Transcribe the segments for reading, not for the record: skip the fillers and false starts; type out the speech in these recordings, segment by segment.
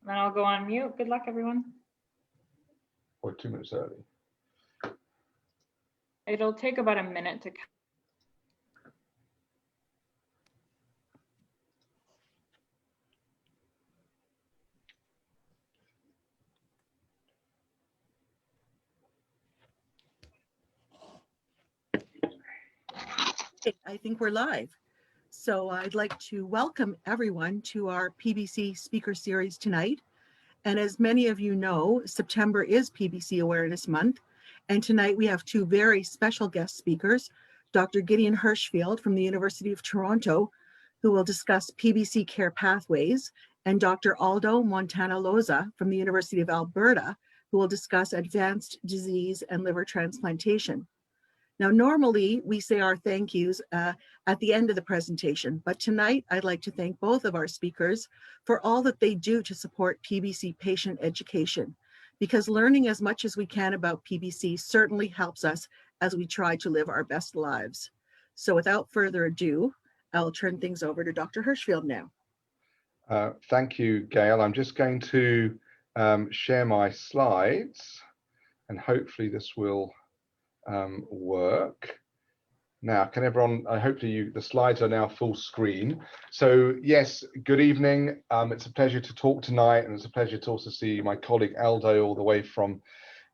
Then I'll go on mute. Good luck, everyone. Or 2 minutes early. It'll take about a minute to. I think we're live. So I'd like to welcome everyone to our PBC speaker series tonight. And as many of you know, September is PBC Awareness Month. And tonight we have two very special guest speakers, Dr. Gideon Hirschfield from the University of Toronto, who will discuss PBC care pathways, and Dr. Aldo Montana-Loza from the University of Alberta, who will discuss advanced disease and liver transplantation. Now, normally we say our thank yous at the end of the presentation, but tonight I'd like to thank both of our speakers for all that they do to support PBC patient education, because learning as much as we can about PBC certainly helps us as we try to live our best lives. So without further ado, I'll turn things over to Dr. Hirschfield now. Thank you, Gail. I'm just going to share my slides, and hopefully this will work. Now, can everyone, hopefully the slides are now full screen. So yes, good evening. It's a pleasure to talk tonight, and it's a pleasure to also see my colleague Aldo all the way from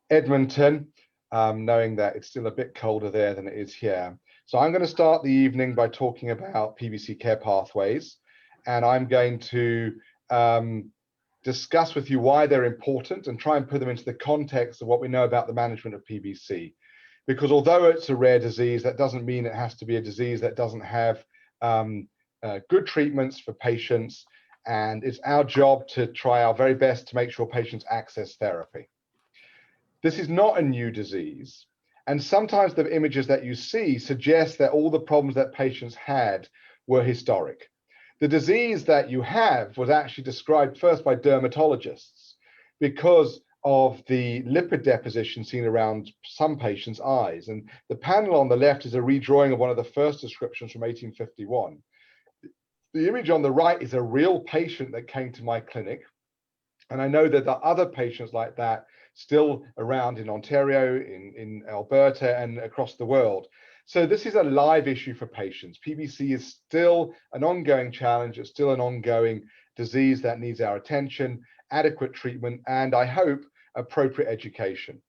Edmonton, knowing that it's still a bit colder there than it is here. So I'm going to start the evening by talking about PBC care pathways, and I'm going to discuss with you why they're important and try and put them into the context of what we know about the management of PBC. Because although it's a rare disease, that doesn't mean it has to be a disease that doesn't have good treatments for patients. And it's our job to try our very best to make sure patients access therapy. This is not a new disease. And sometimes the images that you see suggest that all the problems that patients had were historic. The disease that you have was actually described first by dermatologists because of the lipid deposition seen around some patients' eyes. And the panel on the left is a redrawing of one of the first descriptions from 1851. The image on the right is a real patient that came to my clinic. And I know that there are other patients like that still around in Ontario, in Alberta, and across the world. So this is a live issue for patients. PBC is still an ongoing challenge. It's still an ongoing disease that needs our attention, adequate treatment, and I hope appropriate education.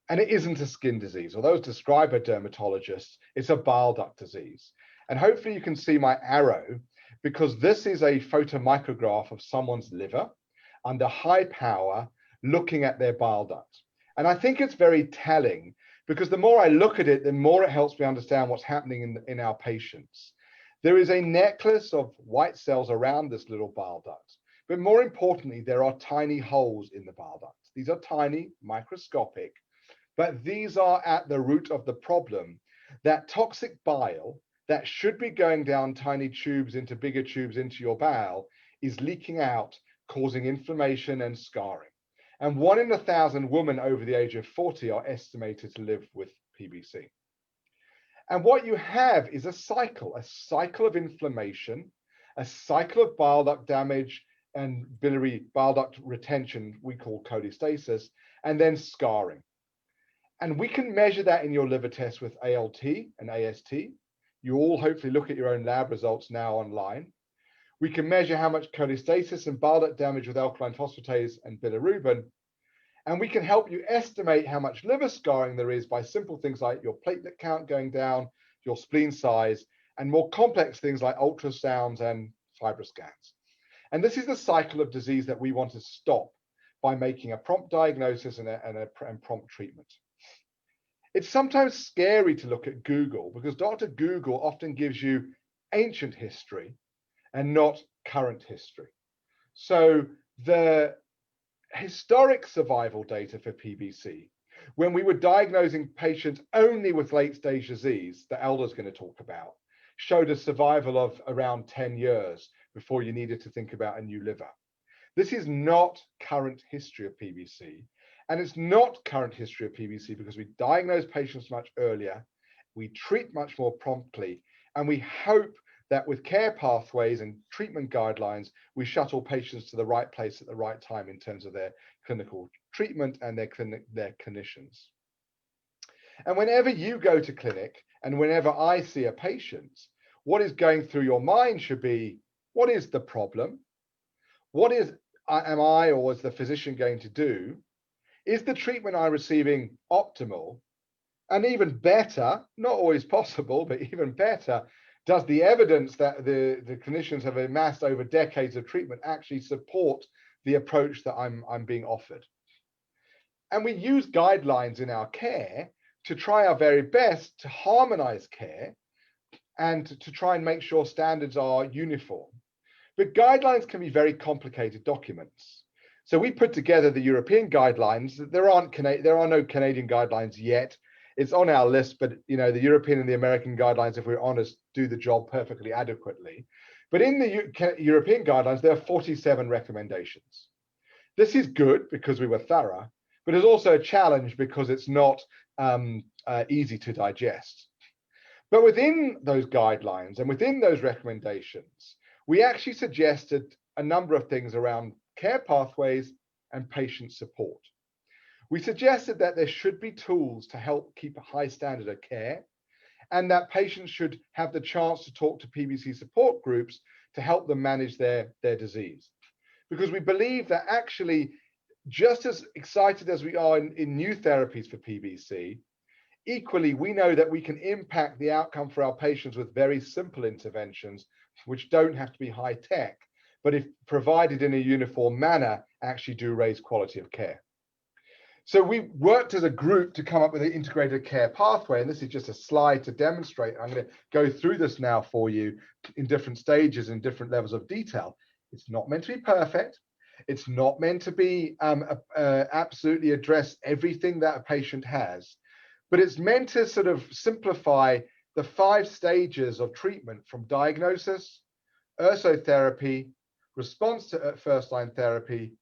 And it isn't a skin disease. Although it's described by dermatologists, it's a bile duct disease. And hopefully you can see my arrow, because this is a photomicrograph of someone's liver under high power, looking at their bile duct. And I think it's very telling, because the more I look at it, the more it helps me understand what's happening in our patients. There is a necklace of white cells around this little bile duct. But more importantly, there are tiny holes in the bile duct. These are tiny, microscopic, but these are at the root of the problem. That toxic bile that should be going down tiny tubes into bigger tubes into your bowel is leaking out, causing inflammation and scarring. And 1 in 1,000 women over the age of 40 are estimated to live with PBC. And what you have is a cycle of inflammation, a cycle of bile duct damage, and biliary bile duct retention, we call cholestasis, and then scarring. And we can measure that in your liver test with ALT and AST. You all hopefully look at your own lab results now online. We can measure how much cholestasis and bile duct damage with alkaline phosphatase and bilirubin. And we can help you estimate how much liver scarring there is by simple things like your platelet count going down, your spleen size, and more complex things like ultrasounds and fibroscans. And this is the cycle of disease that we want to stop by making a prompt diagnosis and prompt treatment. It's sometimes scary to look at Google, because Dr. Google often gives you ancient history and not current history. So the historic survival data for PBC, when we were diagnosing patients only with late-stage disease that Aldo's going to talk about, showed a survival of around 10 years before you needed to think about a new liver. This is not current history of PBC, and it's not current history of PBC because we diagnose patients much earlier, we treat much more promptly, and we hope that with care pathways and treatment guidelines, we shuttle patients to the right place at the right time in terms of their clinical treatment and their clinicians. And whenever you go to clinic and whenever I see a patient, what is going through your mind should be, what is the problem? What am I or is the physician going to do? Is the treatment I'm receiving optimal? And even better, not always possible, but even better, does the evidence that the clinicians have amassed over decades of treatment actually support the approach that I'm being offered? And we use guidelines in our care to try our very best to harmonize care and to try and make sure standards are uniform. But guidelines can be very complicated documents. So we put together the European guidelines. There are no Canadian guidelines yet. It's on our list, but the European and the American guidelines, if we're honest, do the job perfectly adequately. But in the European guidelines, there are 47 recommendations. This is good because we were thorough, but it's also a challenge because it's not easy to digest. But within those guidelines and within those recommendations, we actually suggested a number of things around care pathways and patient support. We suggested that there should be tools to help keep a high standard of care, and that patients should have the chance to talk to PBC support groups to help them manage their disease. Because we believe that actually, just as excited as we are in new therapies for PBC, equally, we know that we can impact the outcome for our patients with very simple interventions, which don't have to be high tech, but if provided in a uniform manner, actually do raise quality of care. So we worked as a group to come up with an integrated care pathway, and this is just a slide to demonstrate. I'm going to go through this now for you in different stages and different levels of detail. It's not meant to be perfect. It's not meant to be absolutely address everything that a patient has, but it's meant to sort of simplify the 5 stages of treatment from diagnosis, ursotherapy, response to first-line therapy,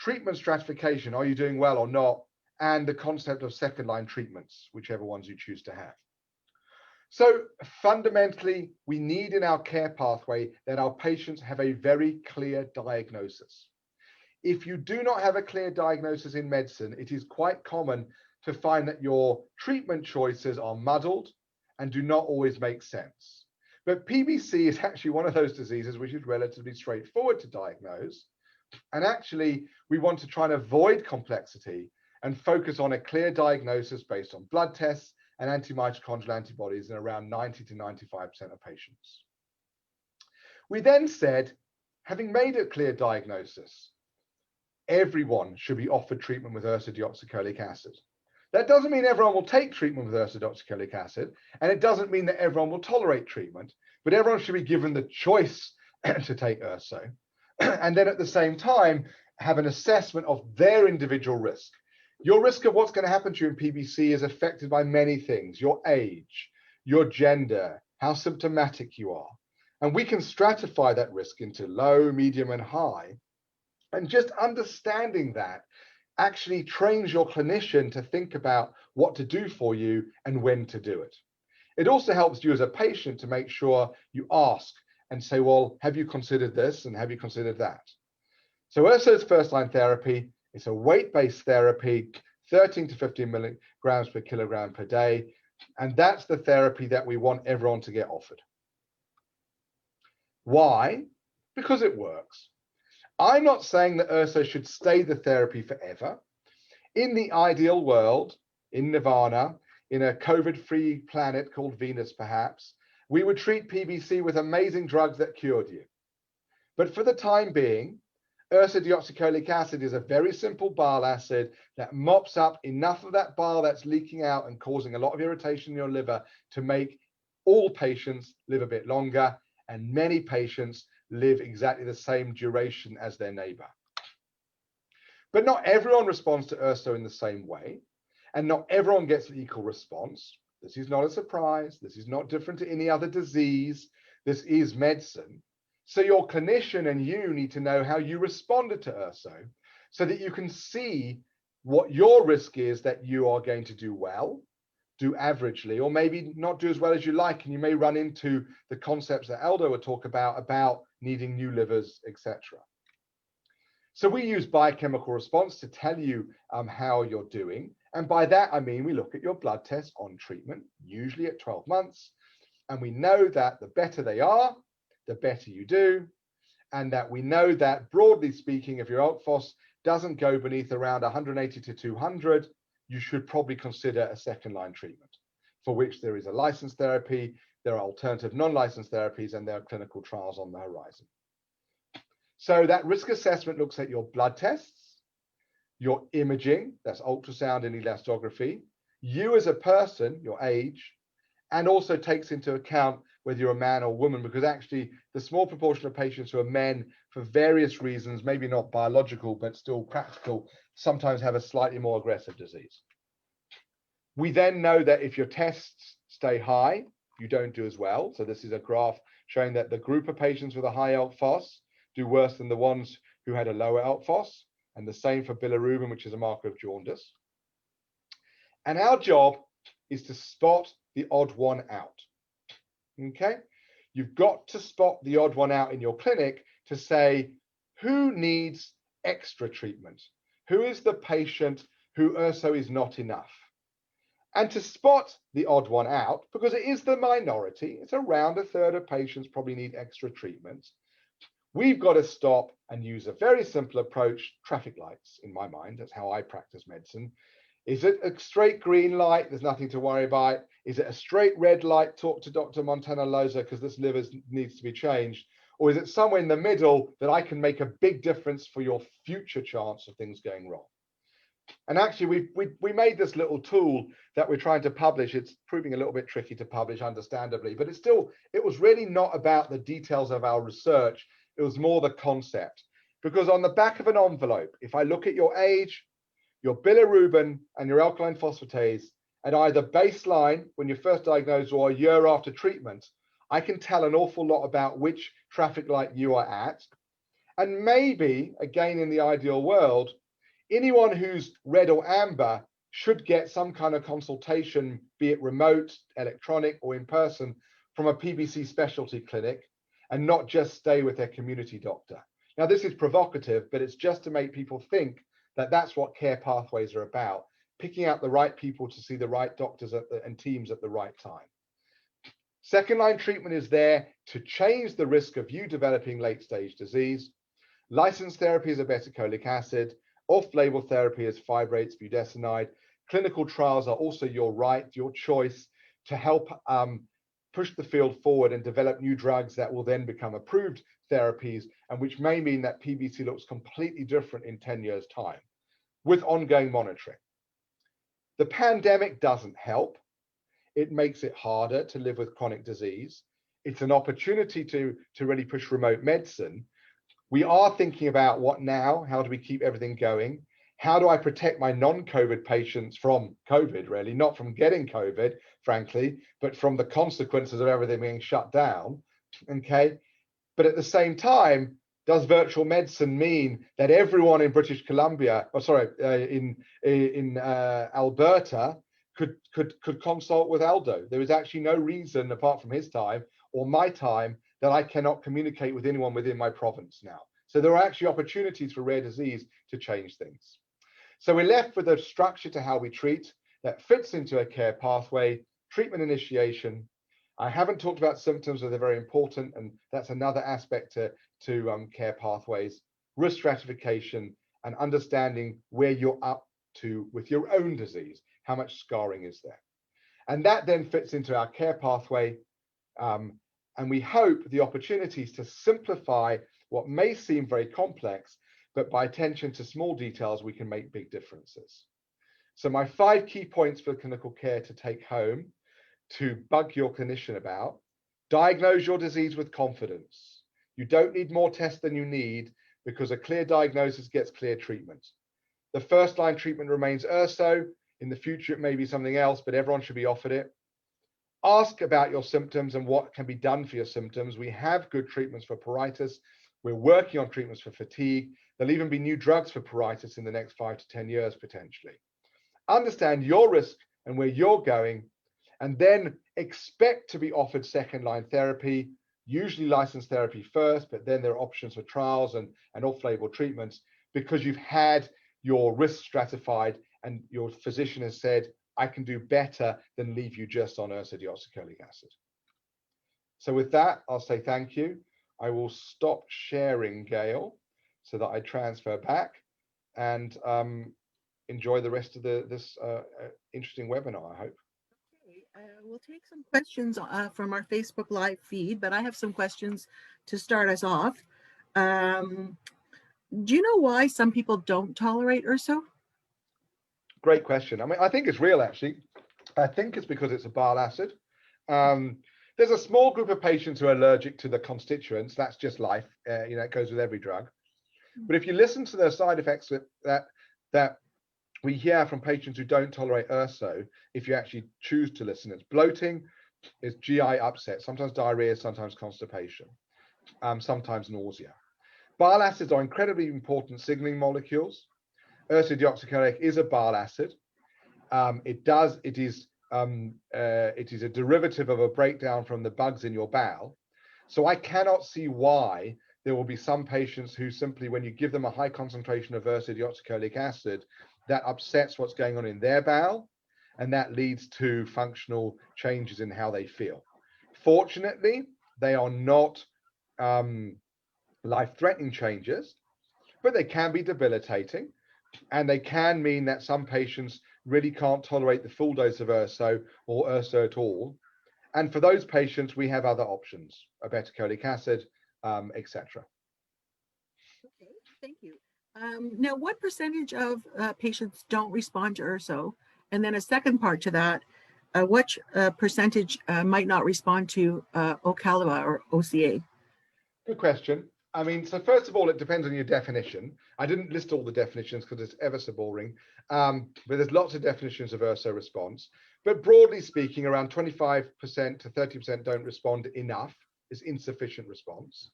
treatment stratification, are you doing well or not, and the concept of second-line treatments, whichever ones you choose to have. So fundamentally, we need in our care pathway that our patients have a very clear diagnosis. If you do not have a clear diagnosis in medicine, it is quite common to find that your treatment choices are muddled and do not always make sense. But PBC is actually one of those diseases which is relatively straightforward to diagnose. And actually, we want to try and avoid complexity and focus on a clear diagnosis based on blood tests and antimitochondrial antibodies in around 90 to 95% of patients. We then said, having made a clear diagnosis, everyone should be offered treatment with ursodeoxycholic acid. That doesn't mean everyone will take treatment with ursodeoxycholic acid, and it doesn't mean that everyone will tolerate treatment, but everyone should be given the choice to take urso. And then at the same time, have an assessment of their individual risk. Your risk of what's going to happen to you in PBC is affected by many things: your age, your gender, how symptomatic you are. And we can stratify that risk into low, medium, and high. And just understanding that actually trains your clinician to think about what to do for you and when to do it. It also helps you as a patient to make sure you ask and say, well, have you considered this and have you considered that? So urso's first-line therapy, it's a weight-based therapy, 13 to 15 milligrams per kilogram per day. And that's the therapy that we want everyone to get offered. Why? Because it works. I'm not saying that urso should stay the therapy forever. In the ideal world, in nirvana, in a COVID-free planet called Venus perhaps, we would treat PBC with amazing drugs that cured you. But for the time being, ursodeoxycholic acid is a very simple bile acid that mops up enough of that bile that's leaking out and causing a lot of irritation in your liver to make all patients live a bit longer, and many patients live exactly the same duration as their neighbor. But not everyone responds to urso in the same way, and not everyone gets an equal response. This is not a surprise. This is not different to any other disease. This is medicine. So your clinician and you need to know how you responded to urso so that you can see what your risk is that you are going to do well, do averagely, or maybe not do as well as you like, and you may run into the concepts that Aldo will talk about needing new livers, etc. So we use biochemical response to tell you how you're doing. And by that, I mean, we look at your blood tests on treatment, usually at 12 months. And we know that the better they are, the better you do. And that we know that, broadly speaking, if your ALK phos doesn't go beneath around 180 to 200, you should probably consider a second-line treatment, for which there is a licensed therapy, there are alternative non-licensed therapies, and there are clinical trials on the horizon. So that risk assessment looks at your blood tests, your imaging, that's ultrasound and elastography, you as a person, your age, and also takes into account whether you're a man or woman, because actually the small proportion of patients who are men for various reasons, maybe not biological, but still practical, sometimes have a slightly more aggressive disease. We then know that if your tests stay high, you don't do as well. So this is a graph showing that the group of patients with a high ALK phos do worse than the ones who had a lower ALK phos, and the same for bilirubin, which is a marker of jaundice. And our job is to spot the odd one out. Okay, you've got to spot the odd one out in your clinic to say who needs extra treatment, who is the patient who also is not enough. And to spot the odd one out, because it is the minority, it's around a third of patients probably need extra treatment, we've got to stop and use a very simple approach, traffic lights, in my mind. That's how I practice medicine. Is it a straight green light? There's nothing to worry about. Is it a straight red light? Talk to Dr. Montana-Loza because this liver needs to be changed. Or is it somewhere in the middle that I can make a big difference for your future chance of things going wrong? And actually, we made this little tool that we're trying to publish. It's proving a little bit tricky to publish, understandably, but it was really not about the details of our research. It was more the concept. Because on the back of an envelope, if I look at your age, your bilirubin and your alkaline phosphatase at either baseline when you're first diagnosed or a year after treatment, I can tell an awful lot about which traffic light you are at. And maybe, again, in the ideal world, anyone who's red or amber should get some kind of consultation, be it remote, electronic, or in person, from a PBC specialty clinic, and not just stay with their community doctor. Now, this is provocative, but it's just to make people think that that's what care pathways are about, picking out the right people to see the right doctors and teams at the right time. Second line treatment is there to change the risk of you developing late stage disease. Licensed therapy is obeticholic acid. Off-label therapy is fibrates, budesonide. Clinical trials are also your right, your choice to help push the field forward and develop new drugs that will then become approved therapies, and which may mean that PBC looks completely different in 10 years' time with ongoing monitoring. The pandemic doesn't help. It makes it harder to live with chronic disease. It's an opportunity to really push remote medicine. We are thinking about what now, how do we keep everything going? How do I protect my non-COVID patients from COVID, really, not from getting COVID, frankly, but from the consequences of everything being shut down, okay? But at the same time, does virtual medicine mean that everyone in British Columbia, in Alberta, could consult with Aldo? There is actually no reason, apart from his time or my time, that I cannot communicate with anyone within my province now. So there are actually opportunities for rare disease to change things. So we're left with a structure to how we treat that fits into a care pathway, treatment initiation. I haven't talked about symptoms, but they're very important, and that's another aspect to care pathways, risk stratification, and understanding where you're up to with your own disease, how much scarring is there. And that then fits into our care pathway, and we hope the opportunities to simplify what may seem very complex, but by attention to small details, we can make big differences. So my 5 key points for clinical care to take home, to bug your clinician about: diagnose your disease with confidence. You don't need more tests than you need, because a clear diagnosis gets clear treatment. The first line treatment remains urso. In the future, it may be something else, but everyone should be offered it. Ask about your symptoms and what can be done for your symptoms. We have good treatments for pruritus. We're working on treatments for fatigue. There'll even be new drugs for pruritus in the next 5 to 10 years, potentially. Understand your risk and where you're going, and then expect to be offered second-line therapy, usually licensed therapy first, but then there are options for trials and off-label treatments because you've had your risk stratified and your physician has said, I can do better than leave you just on ursodeoxycholic acid. So with that, I'll say thank you. I will stop sharing, Gail, so that I transfer back and enjoy the rest of this interesting webinar, I hope. Okay, we'll take some questions from our Facebook Live feed, but I have some questions to start us off. Do you know why some people don't tolerate urso? Great question. I mean, I think it's real, actually. I think it's because it's a bile acid. There's a small group of patients who are allergic to the constituents. That's just life. It goes with every drug. But if you listen to the side effects that we hear from patients who don't tolerate urso, if you actually choose to listen, it's bloating, it's GI upset, sometimes diarrhea, sometimes constipation, sometimes nausea. Bile acids are incredibly important signaling molecules. Ursodeoxycholic is a bile acid. It is a derivative of a breakdown from the bugs in your bowel. So I cannot see why there will be some patients who simply, when you give them a high concentration of ursodeoxycholic acid, that upsets what's going on in their bowel, and that leads to functional changes in how they feel. Fortunately, they are not life-threatening changes, but they can be debilitating, and they can mean that some patients really can't tolerate the full dose of urso or urso at all. And for those patients, we have other options, obeticholic acid, etc. Okay, thank you. Now, what percentage of patients don't respond to urso? And then a second part to that, what percentage might not respond to Ocaliva or OCA? Good question. I mean, so first of all, it depends on your definition. I didn't list all the definitions because it's ever so boring, but there's lots of definitions of urso response. But broadly speaking, around 25% to 30% don't respond enough. It's insufficient response.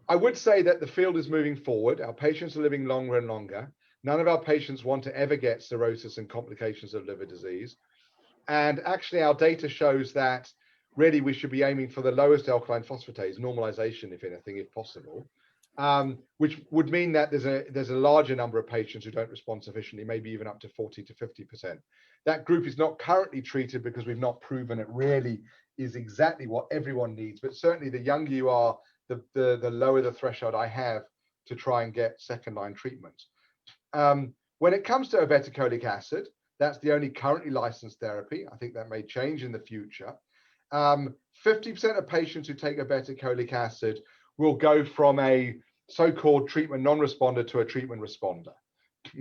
I would say that the field is moving forward. Our patients are living longer and longer. None of our patients want to ever get cirrhosis and complications of liver disease. And actually, our data shows that really we should be aiming for the lowest alkaline phosphatase, normalization, if anything, if possible, which would mean that there's a larger number of patients who don't respond sufficiently, maybe even up to 40 to 50%. That group is not currently treated because we've not proven it really is exactly what everyone needs. But certainly the younger you are, the lower the threshold I have to try and get second-line treatment. When it comes to obeticholic acid, that's the only currently licensed therapy. I think that may change in the future. 50% of patients who take obeticholic acid will go from a so-called treatment non-responder to a treatment responder.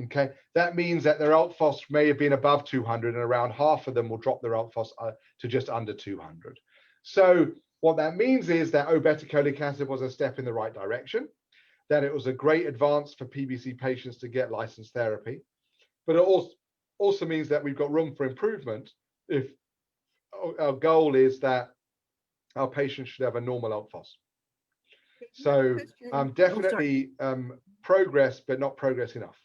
Okay, that means that their ALT phos may have been above 200, and around half of them will drop their ALT phos to just under 200. So what that means is that obeticholic acid was a step in the right direction, that it was a great advance for PBC patients to get licensed therapy, but it also means that we've got room for improvement if our goal is that our patients should have a normal ALT phos. So definitely progress, but not progress enough.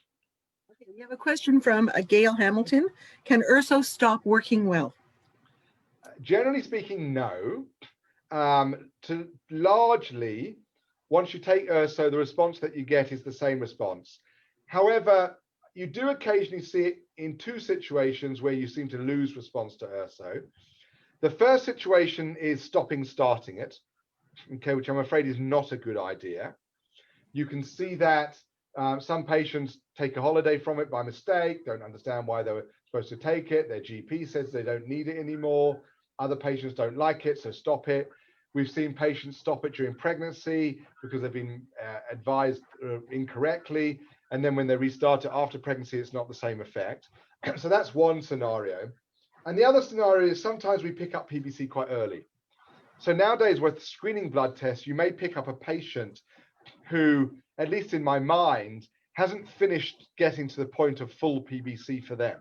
Okay, we have a question from Gail Hamilton. Can urso stop working well? Generally speaking, no. Largely, once you take urso, the response that you get is the same response. However, you do occasionally see it in two situations where you seem to lose response to urso. The first situation is starting it, okay, which I'm afraid is not a good idea. You can see that some patients take a holiday from it by mistake, don't understand why they were supposed to take it. Their GP says they don't need it anymore. Other patients don't like it, so stop it. We've seen patients stop it during pregnancy because they've been advised incorrectly. And then when they restart it after pregnancy, it's not the same effect. So that's one scenario. And the other scenario is sometimes we pick up PBC quite early. So nowadays with screening blood tests, you may pick up a patient who, at least in my mind, hasn't finished getting to the point of full PBC for them.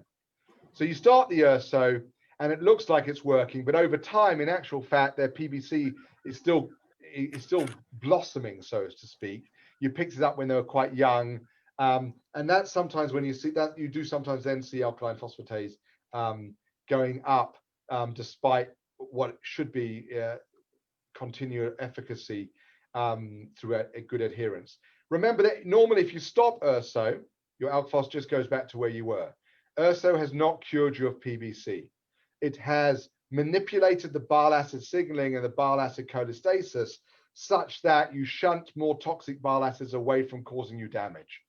So you start the urso and it looks like it's working, but over time, in actual fact, their PBC is still blossoming, so to speak. You picked it up when they were quite young. And that's sometimes when you see that, you do sometimes then see alkaline phosphatase going up despite what should be continued efficacy through a good adherence. Remember that normally if you stop urso, your alk phos just goes back to where you were. Urso has not cured you of PBC. It has manipulated the bile acid signaling and the bile acid cholestasis such that you shunt more toxic bile acids away from causing you damage.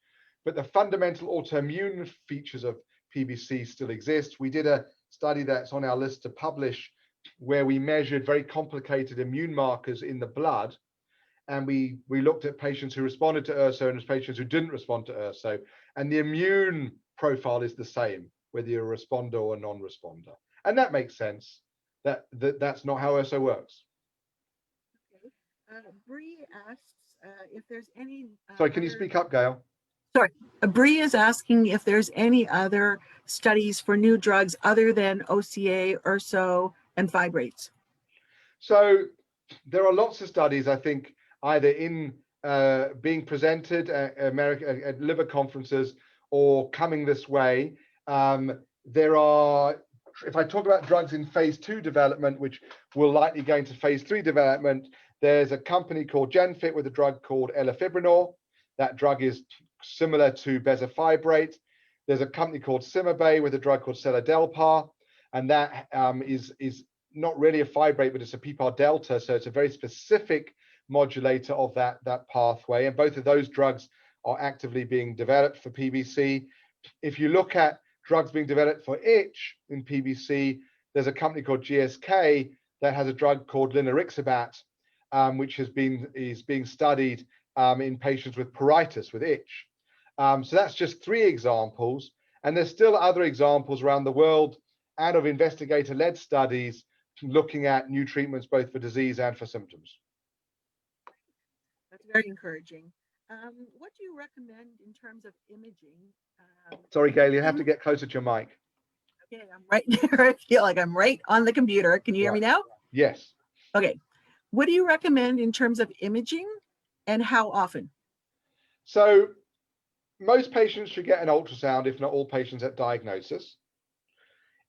But the fundamental autoimmune features of PBC still exist. We did a study that's on our list to publish where we measured very complicated immune markers in the blood, and we looked at patients who responded to urso and patients who didn't respond to urso, and the immune profile is the same whether you're a responder or a non-responder. And that makes sense. That's not how urso works. Okay. Bree asks if there's any Sorry, can you speak up, Gail? Sorry, Bree is asking if there's any other studies for new drugs other than OCA, URSO, and fibrates. So there are lots of studies, I think, either in being presented at liver conferences or coming this way. There are, if I talk about drugs in phase 2 development, which will likely go into phase 3 development, there's a company called Genfit with a drug called elafibranor. That drug is similar to bezafibrate. There's a company called CymaBay with a drug called seladelpar, and that is not really a fibrate, but it's a PPAR delta, so it's a very specific modulator of that pathway, and both of those drugs are actively being developed for PBC. If you look at drugs being developed for itch in PBC, there's a company called GSK that has a drug called linarixibat, which is being studied in patients with pruritus, with itch. So that's just 3 examples, and there's still other examples around the world and of investigator-led studies looking at new treatments both for disease and for symptoms. That's very encouraging. What do you recommend in terms of imaging? Sorry, Gail, you have to get closer to your mic. Okay, I'm right there. I feel like I'm right on the computer. Can you hear me now? Yes. Okay. What do you recommend in terms of imaging and how often? So most patients should get an ultrasound, if not all patients at diagnosis.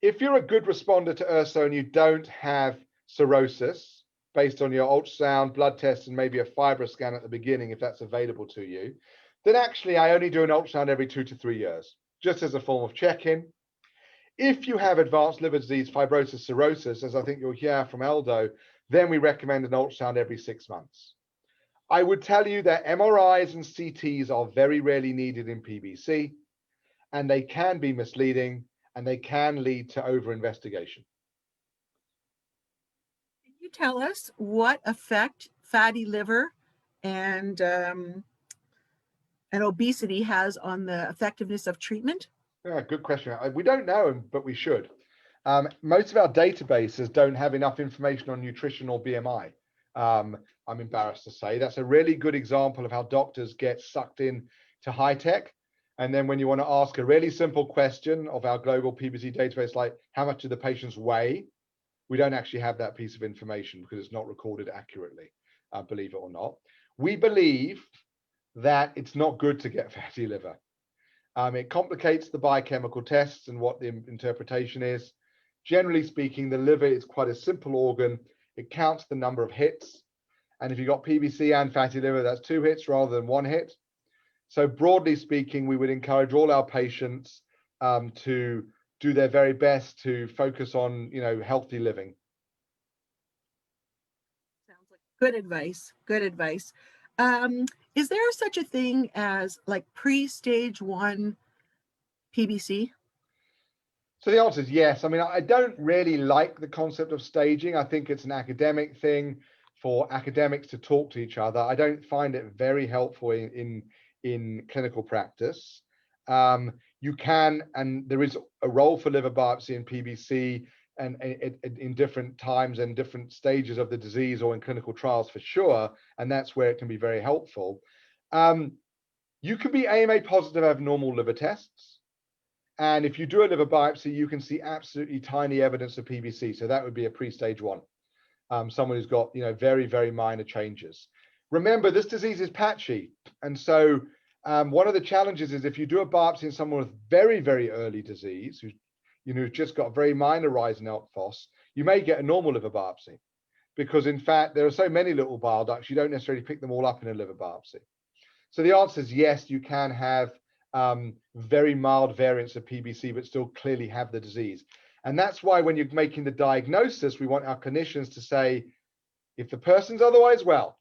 If you're a good responder to URSO and you don't have cirrhosis, based on your ultrasound, blood test, and maybe a fibro scan at the beginning, if that's available to you, then actually I only do an ultrasound every 2 to 3 years, just as a form of check-in. If you have advanced liver disease, fibrosis, cirrhosis, as I think you'll hear from Aldo, then we recommend an ultrasound every 6 months. I would tell you that MRIs and CTs are very rarely needed in PBC, and they can be misleading, and they can lead to over-investigation. Can you tell us what effect fatty liver and obesity has on the effectiveness of treatment? Yeah, good question. We don't know, but we should. Most of our databases don't have enough information on nutrition or BMI. I'm embarrassed to say. That's a really good example of how doctors get sucked in to high tech. And then when you want to ask a really simple question of our global PBC database, like how much do the patients weigh, we don't actually have that piece of information because it's not recorded accurately, believe it or not. We believe that it's not good to get fatty liver. It complicates the biochemical tests and what the interpretation is. Generally speaking, the liver is quite a simple organ. It counts the number of hits. And if you've got PBC and fatty liver, that's 2 hits rather than 1 hit. So broadly speaking, we would encourage all our patients to do their very best to focus on, healthy living. Sounds like good advice. Good advice. Is there such a thing as like pre-stage 1 PBC? So the answer is yes. I mean, I don't really like the concept of staging. I think it's an academic thing for academics to talk to each other. I don't find it very helpful in clinical practice. You can, and there is a role for liver biopsy in PBC and in different times and different stages of the disease or in clinical trials for sure. And that's where it can be very helpful. You can be AMA positive, have normal liver tests. And if you do a liver biopsy, you can see absolutely tiny evidence of PBC. So that would be a pre-stage 1. Someone who's got, very, very minor changes. Remember, this disease is patchy. And so one of the challenges is if you do a biopsy in someone with very, very early disease, who's just got a very minor rise in alk phos, you may get a normal liver biopsy, because in fact, there are so many little bile ducts, you don't necessarily pick them all up in a liver biopsy. So the answer is yes, you can have very mild variants of PBC, but still clearly have the disease. And that's why when you're making the diagnosis, we want our clinicians to say, if the person's otherwise well,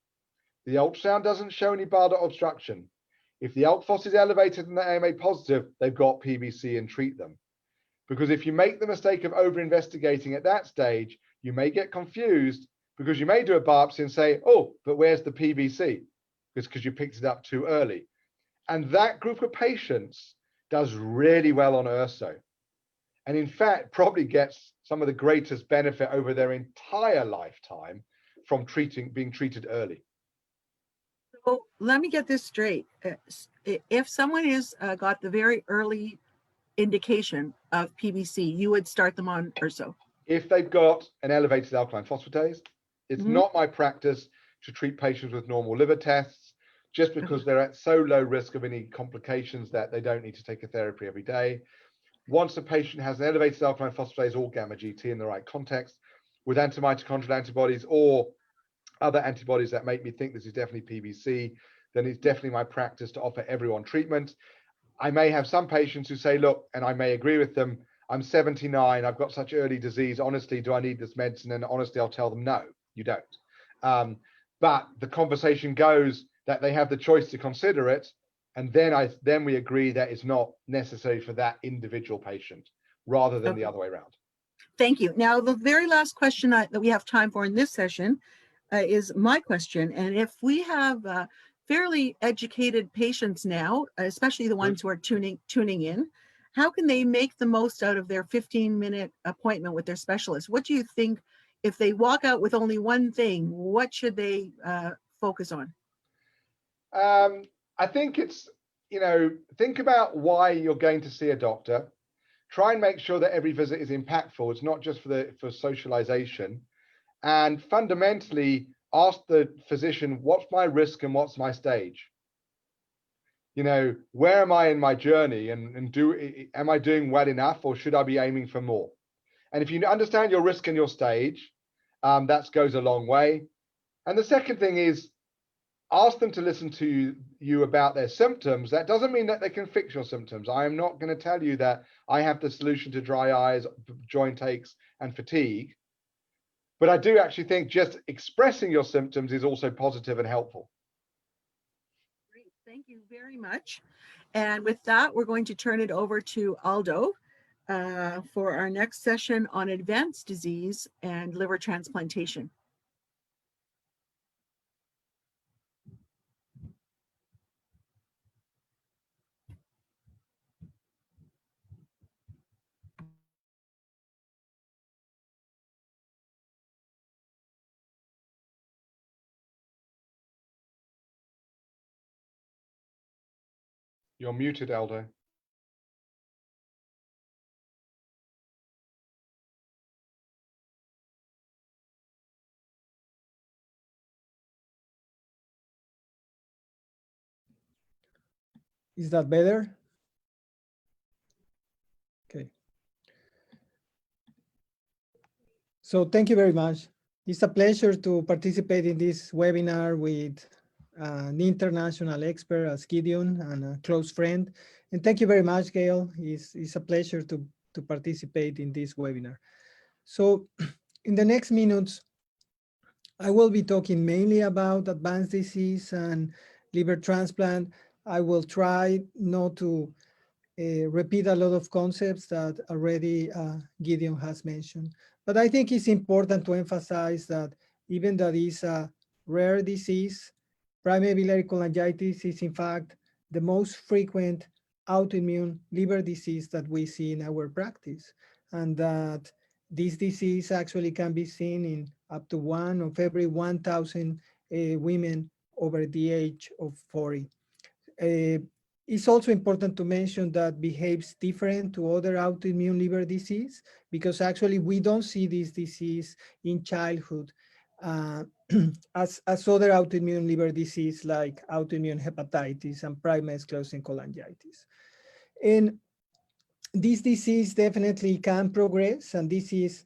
the ultrasound doesn't show any bile duct obstruction, if the ALK phos is elevated and the AMA positive, they've got PBC, and treat them. Because if you make the mistake of over-investigating at that stage, you may get confused, because you may do a biopsy and say, oh, but where's the PBC? It's because you picked it up too early. And that group of patients does really well on URSO. And in fact, probably gets some of the greatest benefit over their entire lifetime from being treated early. So let me get this straight. If someone has got the very early indication of PBC, you would start them on URSO. If they've got an elevated alkaline phosphatase, it's not my practice to treat patients with normal liver tests, just because they're at so low risk of any complications that they don't need to take a therapy every day. Once a patient has an elevated alkaline phosphatase or gamma GT in the right context, with antimitochondrial antibodies or other antibodies that make me think this is definitely PBC, then it's definitely my practice to offer everyone treatment. I may have some patients who say, look, and I may agree with them, I'm 79, I've got such early disease, honestly, do I need this medicine? And honestly, I'll tell them, no, you don't. But the conversation goes that they have the choice to consider it, and then we agree that it's not necessary for that individual patient, rather than the other way around. Thank you. Now, the very last question that we have time for in this session is my question. And if we have fairly educated patients now, especially the ones who are tuning in, how can they make the most out of their 15-minute appointment with their specialist? What do you think, if they walk out with only one thing, what should they focus on? I think it's, think about why you're going to see a doctor. Try and make sure that every visit is impactful. It's not just for socialization. And fundamentally, ask the physician, what's my risk and what's my stage? Where am I in my journey, and am I doing well enough, or should I be aiming for more? And if you understand your risk and your stage, that goes a long way. And the second thing is, ask them to listen to you about their symptoms. That doesn't mean that they can fix your symptoms. I am not going to tell you that I have the solution to dry eyes, joint aches, and fatigue. But I do actually think just expressing your symptoms is also positive and helpful. Great, thank you very much. And with that, we're going to turn it over to Aldo for our next session on advanced disease and liver transplantation. You're muted, Aldo. Is that better? Okay. So thank you very much. It's a pleasure to participate in this webinar with an international expert as Gideon and a close friend. And thank you very much, Gail. It's a pleasure to participate in this webinar. So in the next minutes, I will be talking mainly about advanced disease and liver transplant. I will try not to repeat a lot of concepts that already Gideon has mentioned. But I think it's important to emphasize that even though it's a rare disease, primary biliary cholangitis is in fact the most frequent autoimmune liver disease that we see in our practice, and that this disease actually can be seen in up to 1 of every 1,000 women over the age of 40. It's also important to mention that behaves different to other autoimmune liver disease, because actually we don't see this disease in childhood as other autoimmune liver disease like autoimmune hepatitis and primary sclerosing cholangitis. And this disease definitely can progress, and this is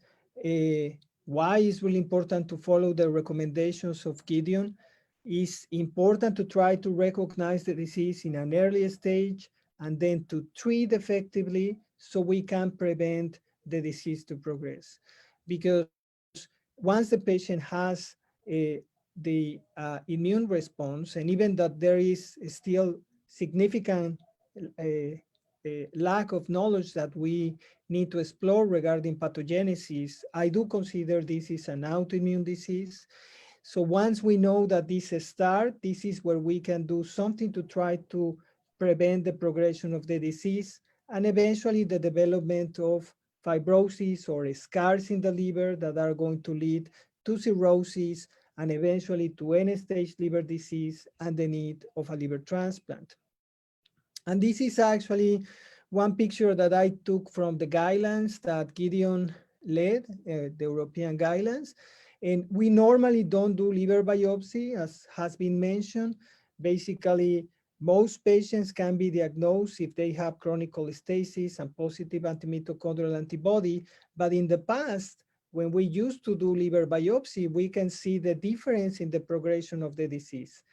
why it's really important to follow the recommendations of Gideon. It's important to try to recognize the disease in an early stage and then to treat effectively so we can prevent the disease to progress. Because once the patient has the immune response, and even that there is still significant lack of knowledge that we need to explore regarding pathogenesis, I do consider this is an autoimmune disease. So once we know that this starts, this is where we can do something to try to prevent the progression of the disease and eventually the development of fibrosis or scars in the liver that are going to lead to cirrhosis and eventually to end-stage liver disease and the need of a liver transplant. And this is actually one picture that I took from the guidelines that Gideon led, the European guidelines. And we normally don't do liver biopsy, as has been mentioned. Basically, most patients can be diagnosed if they have chronic cholestasis and positive antimitochondrial antibody. But in the past, when we used to do liver biopsy, we can see the difference in the progression of the disease.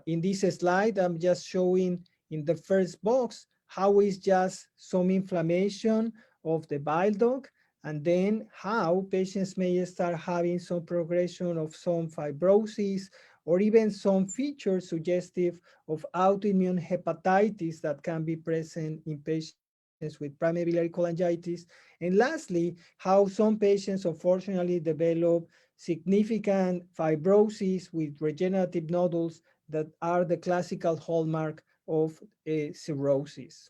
In this slide, I'm just showing in the first box how is just some inflammation of the bile duct, and then how patients may start having some progression of some fibrosis or even some features suggestive of autoimmune hepatitis that can be present in patients with primary biliary cholangitis. And lastly, how some patients unfortunately develop significant fibrosis with regenerative nodules that are the classical hallmark of cirrhosis.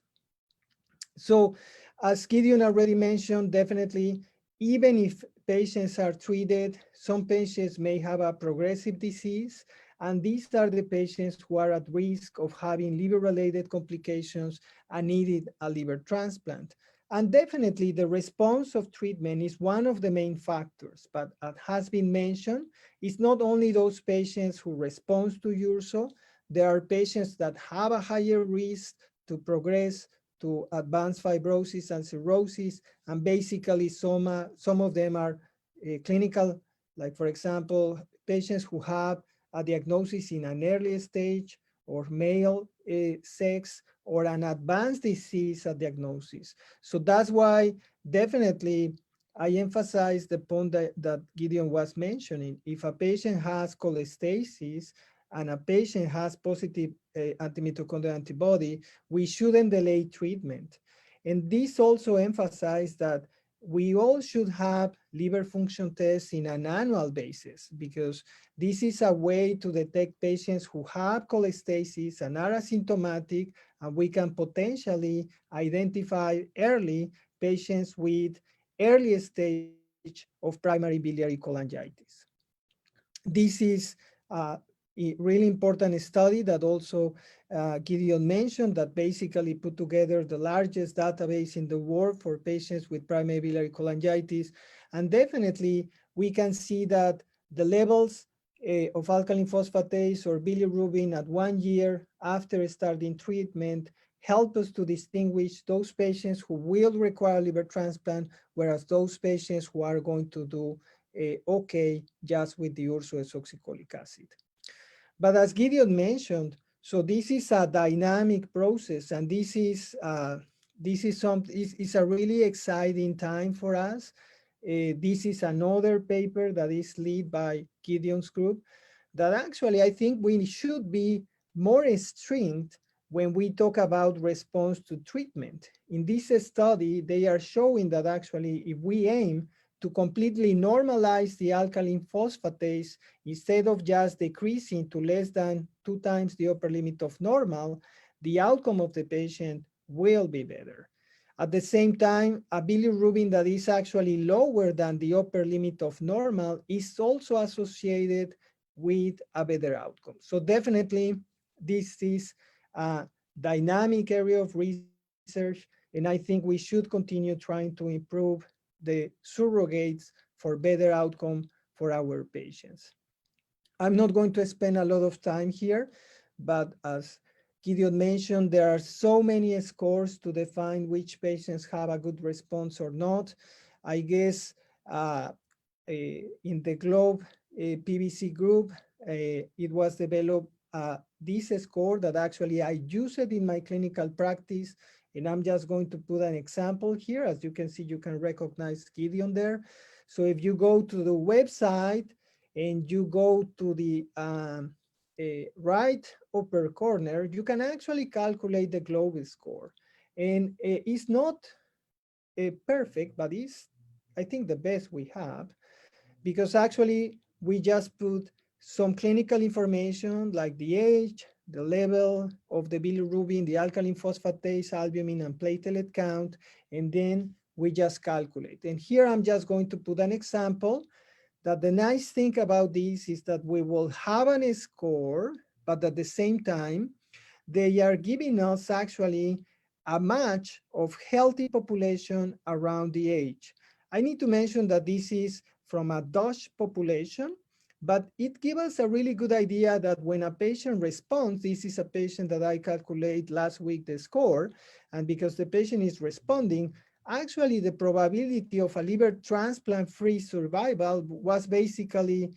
So as Gideon already mentioned, definitely, even if patients are treated, some patients may have a progressive disease, and these are the patients who are at risk of having liver-related complications and needed a liver transplant. And definitely the response of treatment is one of the main factors, but as has been mentioned, it's not only those patients who respond to URSO, there are patients that have a higher risk to progress to advanced fibrosis and cirrhosis, and basically some of them are clinical, like for example, patients who have a diagnosis in an early stage or male sex or an advanced disease at diagnosis. So that's why definitely I emphasize the point that Gideon was mentioning. If a patient has cholestasis and a patient has positive antimitochondrial antibody, we shouldn't delay treatment. And this also emphasized that we all should have liver function tests in an annual basis, because this is a way to detect patients who have cholestasis and are asymptomatic, and we can potentially identify early patients with early stage of primary biliary cholangitis. This is a really important study that also Gideon mentioned, that basically put together the largest database in the world for patients with primary biliary cholangitis. And definitely we can see that the levels of alkaline phosphatase or bilirubin at 1 year after starting treatment help us to distinguish those patients who will require liver transplant, whereas those patients who are going to do okay just with the ursodeoxycholic acid. But as Gideon mentioned, so this is a dynamic process, and this is a really exciting time for us. This is another paper that is led by Gideon's group that actually I think we should be more strict when we talk about response to treatment. In this study, they are showing that actually if we aim to completely normalize the alkaline phosphatase, instead of just decreasing to less than 2 times the upper limit of normal, the outcome of the patient will be better. At the same time, a bilirubin that is actually lower than the upper limit of normal is also associated with a better outcome. So definitely, this is a dynamic area of research, and I think we should continue trying to improve the surrogates for better outcome for our patients. I'm not going to spend a lot of time here, but as Gideon mentioned, there are so many scores to define which patients have a good response or not. I guess in the GLOBE PBC group. It was developed this score that actually I use it in my clinical practice. And I'm just going to put an example here. As you can see, you can recognize Gideon there. So if you go to the website and you go to the right upper corner, you can actually calculate the GLOBE score. And it's not perfect, but it's, I think, the best we have, because actually we just put some clinical information like the age, the level of the bilirubin, the alkaline phosphatase, albumin, and platelet count, and then we just calculate. And here I'm just going to put an example that the nice thing about this is that we will have a score, but at the same time, they are giving us actually a match of healthy population around the age. I need to mention that this is from a Dutch population, but it gives us a really good idea that when a patient responds, this is a patient that I calculate last week the score, and because the patient is responding, actually the probability of a liver transplant-free survival was basically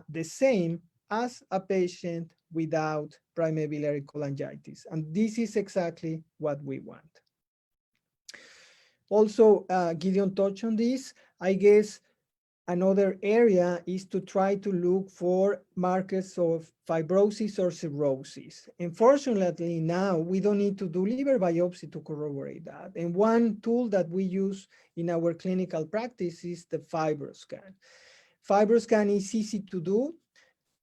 the same as a patient without primary biliary cholangitis. And this is exactly what we want. Also, Gideon touched on this. I guess another area is to try to look for markers of fibrosis or cirrhosis. Unfortunately, now we don't need to do liver biopsy to corroborate that. And one tool that we use in our clinical practice is the FibroScan. FibroScan is easy to do,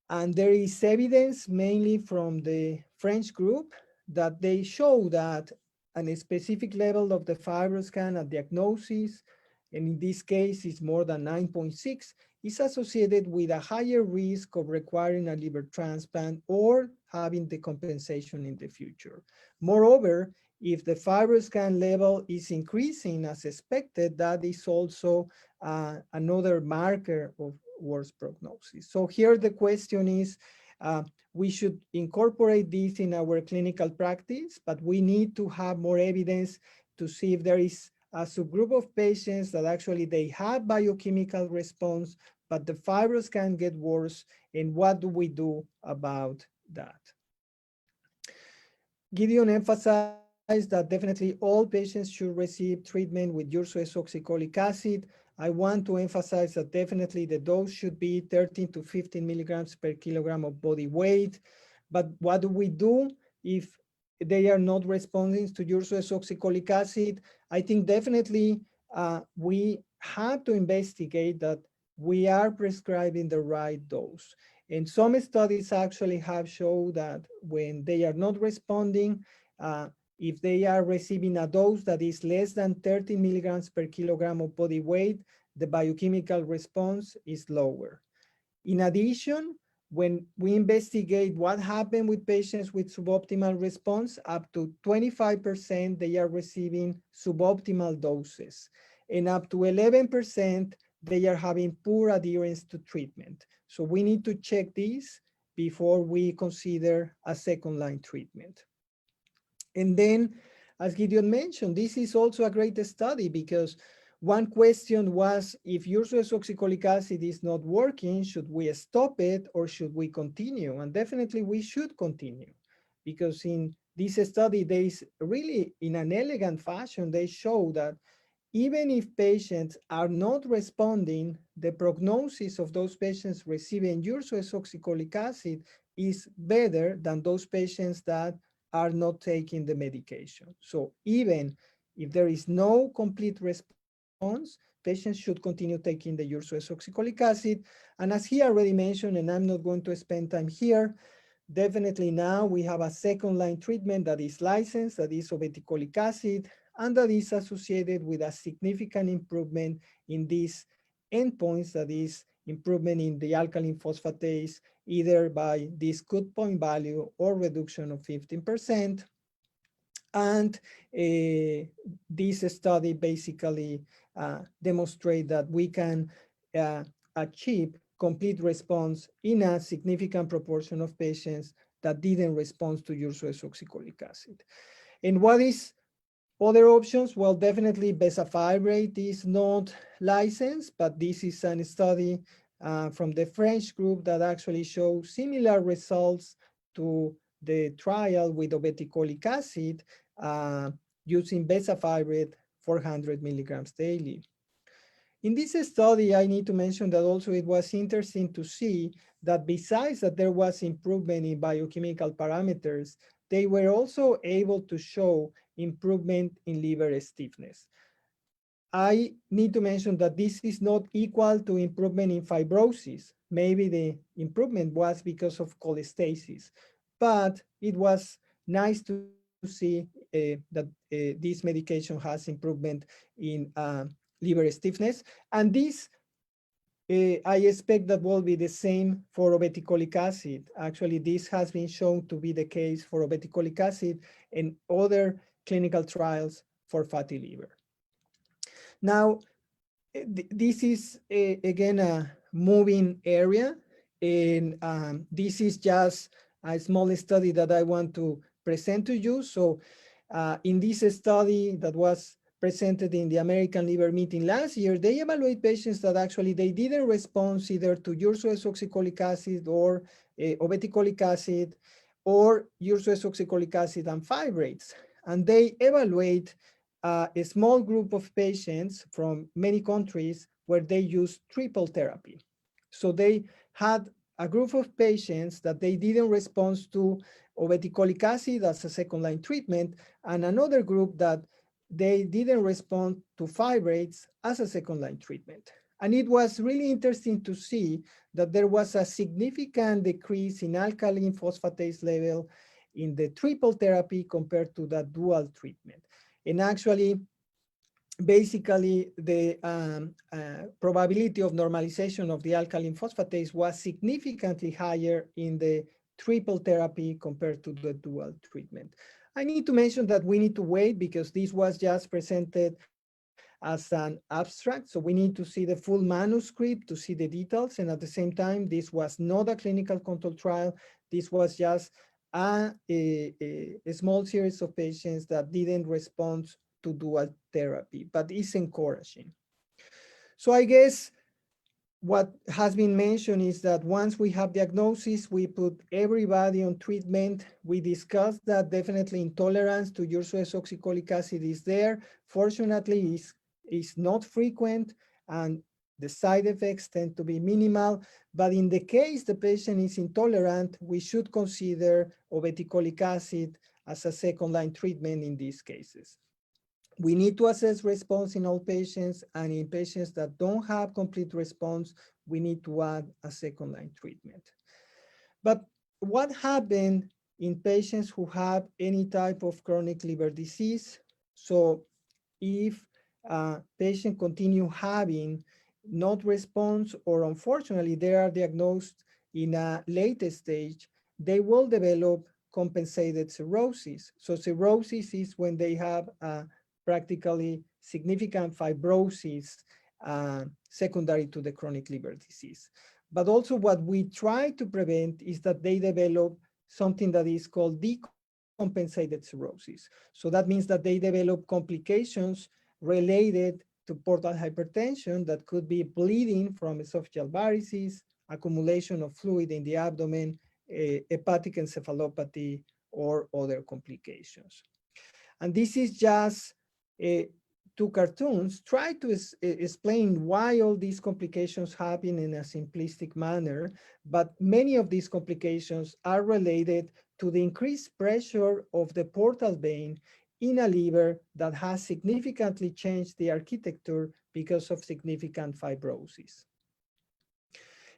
and there is evidence mainly from the French group that they show that a specific level of the FibroScan at diagnosis, and in this case is more than 9.6, is associated with a higher risk of requiring a liver transplant or having decompensation in the future. Moreover, if the FibroScan level is increasing as expected, that is also another marker of worse prognosis. So here the question is, we should incorporate this in our clinical practice, but we need to have more evidence to see if there is a subgroup of patients that actually they have biochemical response, but the FibroScan get worse, and what do we do about that? Gideon emphasized that definitely all patients should receive treatment with ursodeoxycholic acid. I want to emphasize that definitely the dose should be 13 to 15 milligrams per kilogram of body weight. But what do we do if they are not responding to ursodeoxycholic acid? I think definitely we have to investigate that we are prescribing the right dose. And some studies actually have shown that when they are not responding, if they are receiving a dose that is less than 30 milligrams per kilogram of body weight, the biochemical response is lower. In addition, when we investigate what happened with patients with suboptimal response, up to 25% they are receiving suboptimal doses, and up to 11% they are having poor adherence to treatment. So we need to check this before we consider a second-line treatment. And then, as Gideon mentioned, this is also a great study because one question was, if ursodeoxycholic acid is not working, should we stop it or should we continue? And definitely we should continue, because in this study, they really, in an elegant fashion, they show that even if patients are not responding, the prognosis of those patients receiving ursodeoxycholic acid is better than those patients that are not taking the medication. So even if there is no complete response, patients should continue taking the ursodeoxycholic acid. And as he already mentioned, and I'm not going to spend time here, definitely now we have a second-line treatment that is licensed, that is obeticholic acid, and that is associated with a significant improvement in these endpoints, that is improvement in the alkaline phosphatase, either by this good point value or reduction of 15%. And this study basically demonstrate that we can achieve complete response in a significant proportion of patients that didn't respond to ursodeoxycholic acid. And what is Other options, well, definitely bezafibrate is not licensed, but this is a study from the French group that actually shows similar results to the trial with obeticholic acid using bezafibrate 400 milligrams daily. In this study, I need to mention that also it was interesting to see that besides that there was improvement in biochemical parameters, they were also able to show improvement in liver stiffness. I need to mention that this is not equal to improvement in fibrosis. Maybe the improvement was because of cholestasis, but it was nice to see that this medication has improvement in liver stiffness. And this, I expect that will be the same for obeticholic acid. Actually, this has been shown to be the case for obeticholic acid and other clinical trials for fatty liver. Now, this is, again, a moving area. And this is just a small study that I want to present to you. So in this study that was presented in the American Liver Meeting last year, they evaluate patients that actually they didn't respond either to ursodeoxycholic acid or obeticholic acid or ursodeoxycholic acid and fibrates. And they evaluate a small group of patients from many countries where they use triple therapy. So they had a group of patients that they didn't respond to obeticholic acid as a second-line treatment, and another group that they didn't respond to fibrates as a second-line treatment. And it was really interesting to see that there was a significant decrease in alkaline phosphatase level in the triple therapy compared to the dual treatment. And actually, basically, the probability of normalization of the alkaline phosphatase was significantly higher in the triple therapy compared to the dual treatment. I need to mention that we need to wait because this was just presented as an abstract. So we need to see the full manuscript to see the details. And at the same time, this was not a clinical control trial. This was just a small series of patients that didn't respond to dual therapy, but it's encouraging. So I guess what has been mentioned is that once we have diagnosis, we put everybody on treatment. We discussed that definitely intolerance to ursodeoxycholic acid is there. Fortunately, it's not frequent and the side effects tend to be minimal. But in the case the patient is intolerant, we should consider obeticholic acid as a second-line treatment in these cases. We need to assess response in all patients, and in patients that don't have complete response, we need to add a second-line treatment. But what happened in patients who have any type of chronic liver disease? So if a patient continue having not response, or unfortunately they are diagnosed in a later stage, they will develop compensated cirrhosis. So cirrhosis is when they have a practically significant fibrosis secondary to the chronic liver disease. But also what we try to prevent is that they develop something that is called decompensated cirrhosis. So that means that they develop complications related to portal hypertension that could be bleeding from esophageal varices, accumulation of fluid in the abdomen, hepatic encephalopathy, or other complications. And this is just two cartoons try to explain why all these complications happen in a simplistic manner, but many of these complications are related to the increased pressure of the portal vein in a liver that has significantly changed the architecture because of significant fibrosis.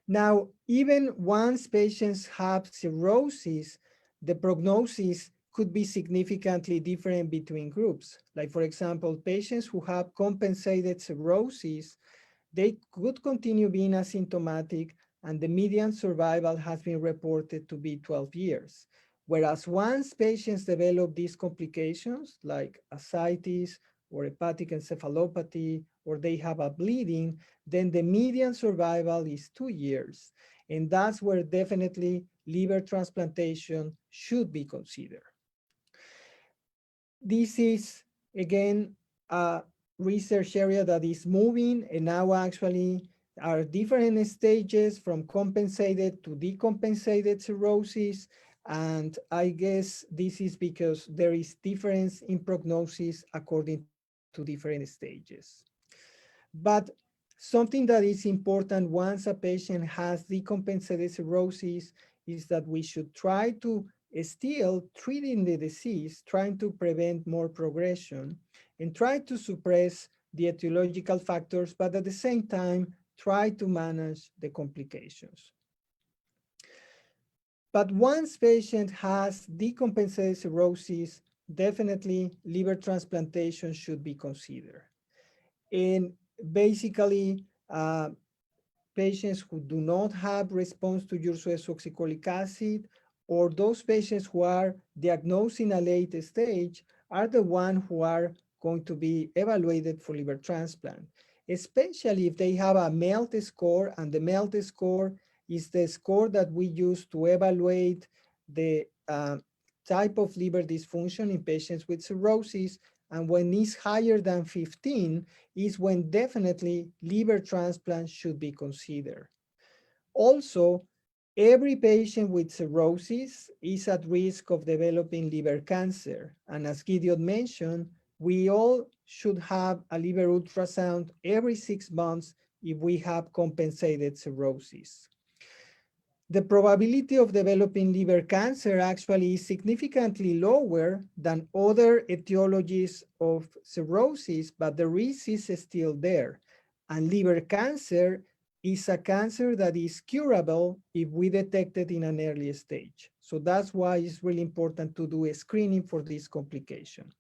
Now, even once patients have cirrhosis, the prognosis could be significantly different between groups. Like, for example, patients who have compensated cirrhosis, they could continue being asymptomatic, and the median survival has been reported to be 12 years. Whereas once patients develop these complications, like ascites or hepatic encephalopathy, or they have a bleeding, then the median survival is 2 years. And that's where definitely liver transplantation should be considered. This is again, a research area that is moving, and now actually are different stages from compensated to decompensated cirrhosis. And I guess this is because there is difference in prognosis according to different stages. But something that is important once a patient has decompensated cirrhosis is that we should try to still treating the disease, trying to prevent more progression, and try to suppress the etiological factors, but at the same time, try to manage the complications. But once patient has decompensated cirrhosis, definitely liver transplantation should be considered. And basically, patients who do not have response to ursodeoxycholic acid, or those patients who are diagnosed in a late stage, are the ones who are going to be evaluated for liver transplant, especially if they have a MELT score, and the MELT score is the score that we use to evaluate the type of liver dysfunction in patients with cirrhosis. And when it's higher than 15 is when definitely liver transplant should be considered. Also, every patient with cirrhosis is at risk of developing liver cancer. And as Gideon mentioned, we all should have a liver ultrasound every 6 months if we have compensated cirrhosis. The probability of developing liver cancer actually is significantly lower than other etiologies of cirrhosis, but the risk is still there. And liver cancer is a cancer that is curable if we detect it in an early stage. So that's why it's really important to do a screening for this complication.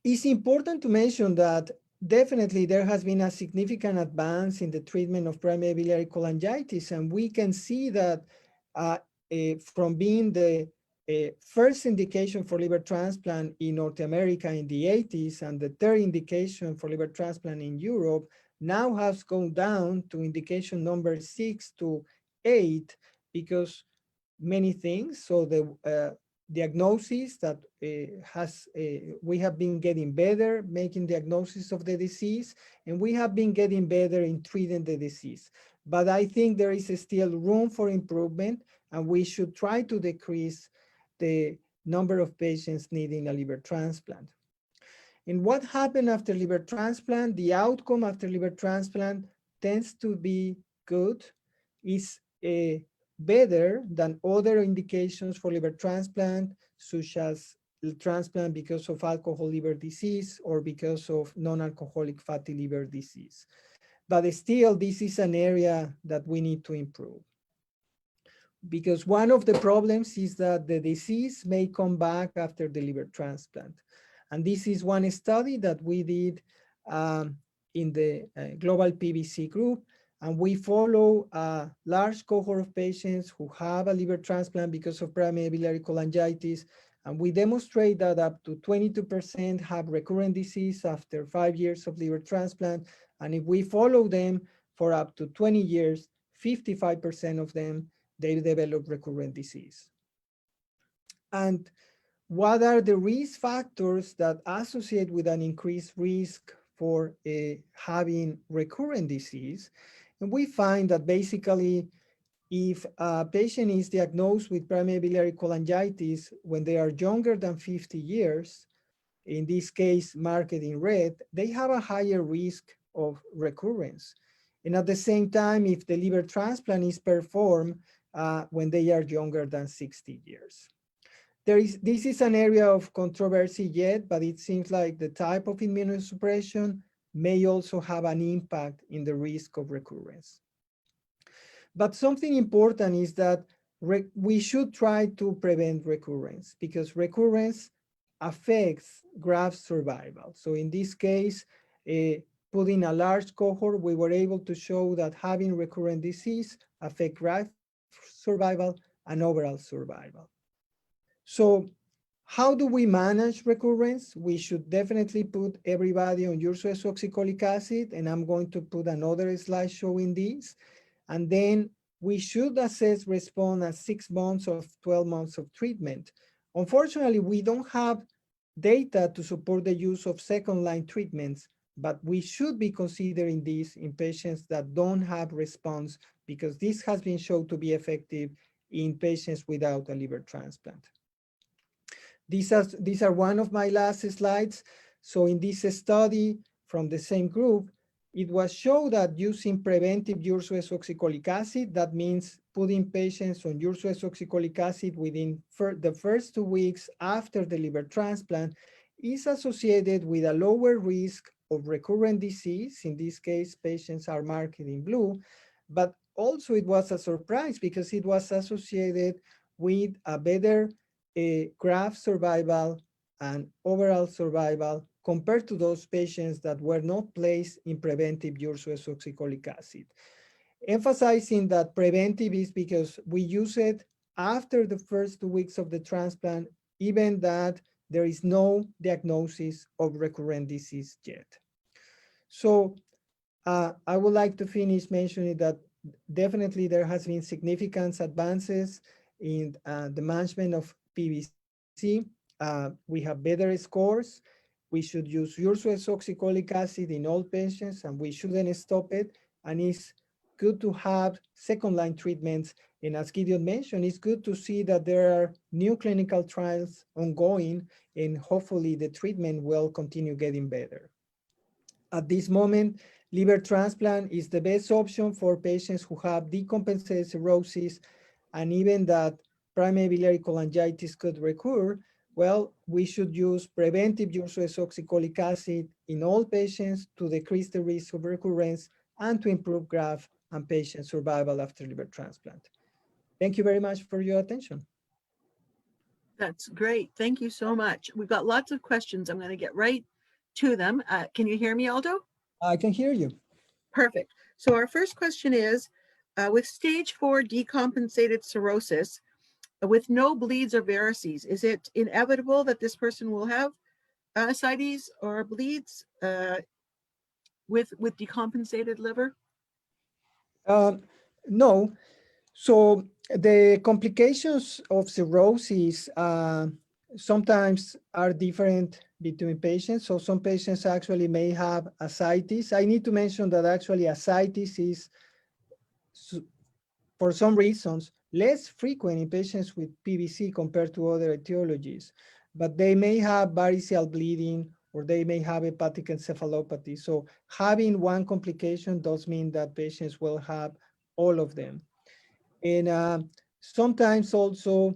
It's important to mention that definitely there has been a significant advance in the treatment of primary biliary cholangitis, and we can see that from being the first indication for liver transplant in North America in the 80s, and the third indication for liver transplant in Europe, now has gone down to indication number 6 to 8 because many things. So the diagnosis that we have been getting better making diagnosis of the disease, and we have been getting better in treating the disease. But I think there is still room for improvement, and we should try to decrease the number of patients needing a liver transplant. And what happened after liver transplant? The outcome after liver transplant tends to be good. It's better than other indications for liver transplant, such as transplant because of alcohol liver disease or because of non-alcoholic fatty liver disease. But still, this is an area that we need to improve. Because one of the problems is that the disease may come back after the liver transplant. And this is one study that we did in the global PBC group. And we follow a large cohort of patients who have a liver transplant because of primary biliary cholangitis. And we demonstrate that up to 22% have recurrent disease after 5 years of liver transplant. And if we follow them for up to 20 years, 55% of them, they develop recurrent disease. And what are the risk factors that associate with an increased risk for having recurrent disease? And we find that basically, if a patient is diagnosed with primary biliary cholangitis when they are younger than 50 years, in this case marked in red, they have a higher risk of recurrence. And at the same time, if the liver transplant is performed when they are younger than 60 years. This is an area of controversy yet, but it seems like the type of immunosuppression may also have an impact in the risk of recurrence. But something important is that we should try to prevent recurrence, because recurrence affects graft survival. So in this case, putting a large cohort, we were able to show that having recurrent disease affects graft survival and overall survival. So how do we manage recurrence? We should definitely put everybody on ursodeoxycholic acid, and I'm going to put another slide showing this. And then we should assess response at 6 months of 12 months of treatment. Unfortunately, we don't have data to support the use of second-line treatments, but we should be considering this in patients that don't have response, because this has been shown to be effective in patients without a liver transplant. These are one of my last slides. So in this study from the same group, it was shown that using preventive ursodeoxycholic acid, that means putting patients on ursodeoxycholic acid within the first 2 weeks after the liver transplant, is associated with a lower risk of recurrent disease. In this case, patients are marked in blue, but also it was a surprise because it was associated with a better graft survival and overall survival compared to those patients that were not placed in preventive ursodeoxycholic acid. Emphasizing that preventive is because we use it after the first 2 weeks of the transplant, even that there is no diagnosis of recurrent disease yet. So I would like to finish mentioning that definitely there has been significant advances in the management of PBC. We have better scores. We should use ursodeoxycholic acid in all patients, and we shouldn't stop it. And it's good to have second-line treatments. And as Gideon mentioned, it's good to see that there are new clinical trials ongoing, and hopefully the treatment will continue getting better. At this moment, liver transplant is the best option for patients who have decompensated cirrhosis, and even that primary biliary cholangitis could recur. Well, we should use preventive ursodeoxycholic acid in all patients to decrease the risk of recurrence and to improve graft and patient survival after liver transplant. Thank you very much for your attention. That's great. Thank you so much. We've got lots of questions. I'm going to get right to them. Can you hear me, Aldo? I can hear you. Perfect. So our first question is, with stage 4 decompensated cirrhosis, with no bleeds or varices, is it inevitable that this person will have ascites or bleeds with decompensated liver? No. So the complications of cirrhosis sometimes are different between patients. So some patients actually may have ascites. I need to mention that actually ascites is, for some reasons, less frequent in patients with PBC compared to other etiologies, but they may have variceal bleeding or they may have hepatic encephalopathy. So having one complication does mean that patients will have all of them. And sometimes also,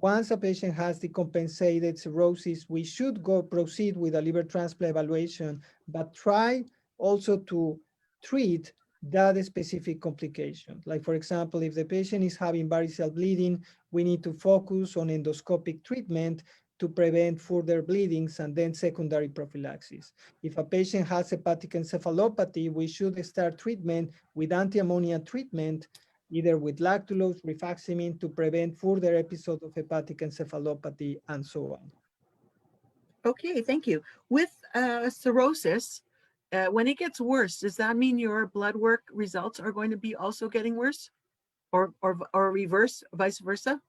once a patient has decompensated cirrhosis, we should proceed with a liver transplant evaluation, but try also to treat that specific complication. Like, for example, if the patient is having variceal bleeding, we need to focus on endoscopic treatment to prevent further bleedings and then secondary prophylaxis. If a patient has hepatic encephalopathy, we should start treatment with anti-ammonia treatment, either with lactulose, rifaximin, to prevent further episodes of hepatic encephalopathy and so on. Okay, thank you. With cirrhosis, when it gets worse, does that mean your blood work results are going to be also getting worse, or reverse, vice versa?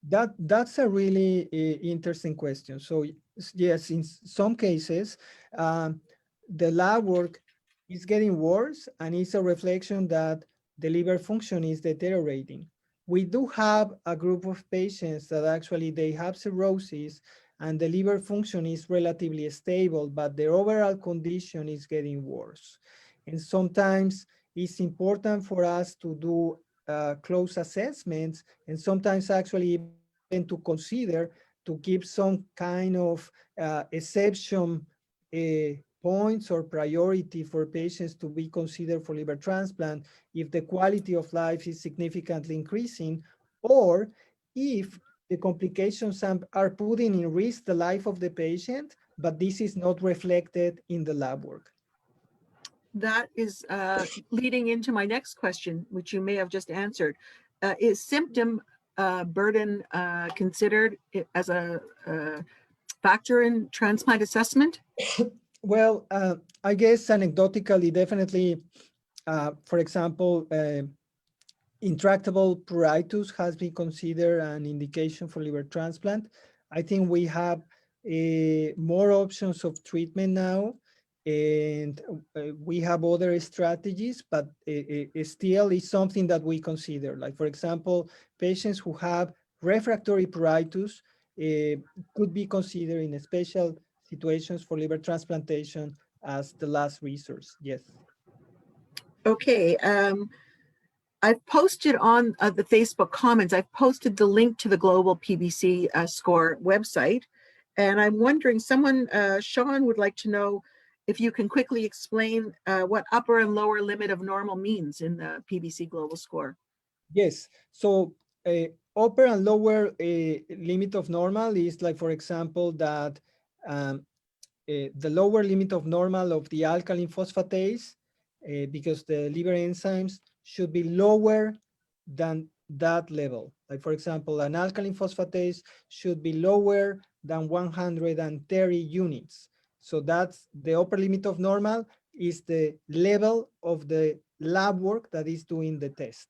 That's a really interesting question. So yes, in some cases, the lab work is getting worse, and it's a reflection that the liver function is deteriorating. We do have a group of patients that actually they have cirrhosis and the liver function is relatively stable, but their overall condition is getting worse. And sometimes it's important for us to do close assessments, and sometimes actually even to consider to give some kind of exception points or priority for patients to be considered for liver transplant if the quality of life is significantly increasing, or if the complications are putting in risk the life of the patient, but this is not reflected in the lab work. That is leading into my next question, which you may have just answered. Is symptom burden considered as a factor in transplant assessment? Well, I guess anecdotally, definitely, for example, intractable pruritus has been considered an indication for liver transplant. I think we have more options of treatment now, and we have other strategies, but it still is something that we consider. Like, for example, patients who have refractory pruritus could be considered in special situations for liver transplantation as the last resource. Yes. Okay. I've posted on the Facebook comments, I've posted the link to the Global PBC Score website. And I'm wondering, Sean would like to know if you can quickly explain what upper and lower limit of normal means in the PBC Global Score. Yes. So upper and lower limit of normal is like, for example, that the lower limit of normal of the alkaline phosphatase, because the liver enzymes should be lower than that level. Like, for example, an alkaline phosphatase should be lower than 130 units. So that's the upper limit of normal, is the level of the lab work that is doing the test,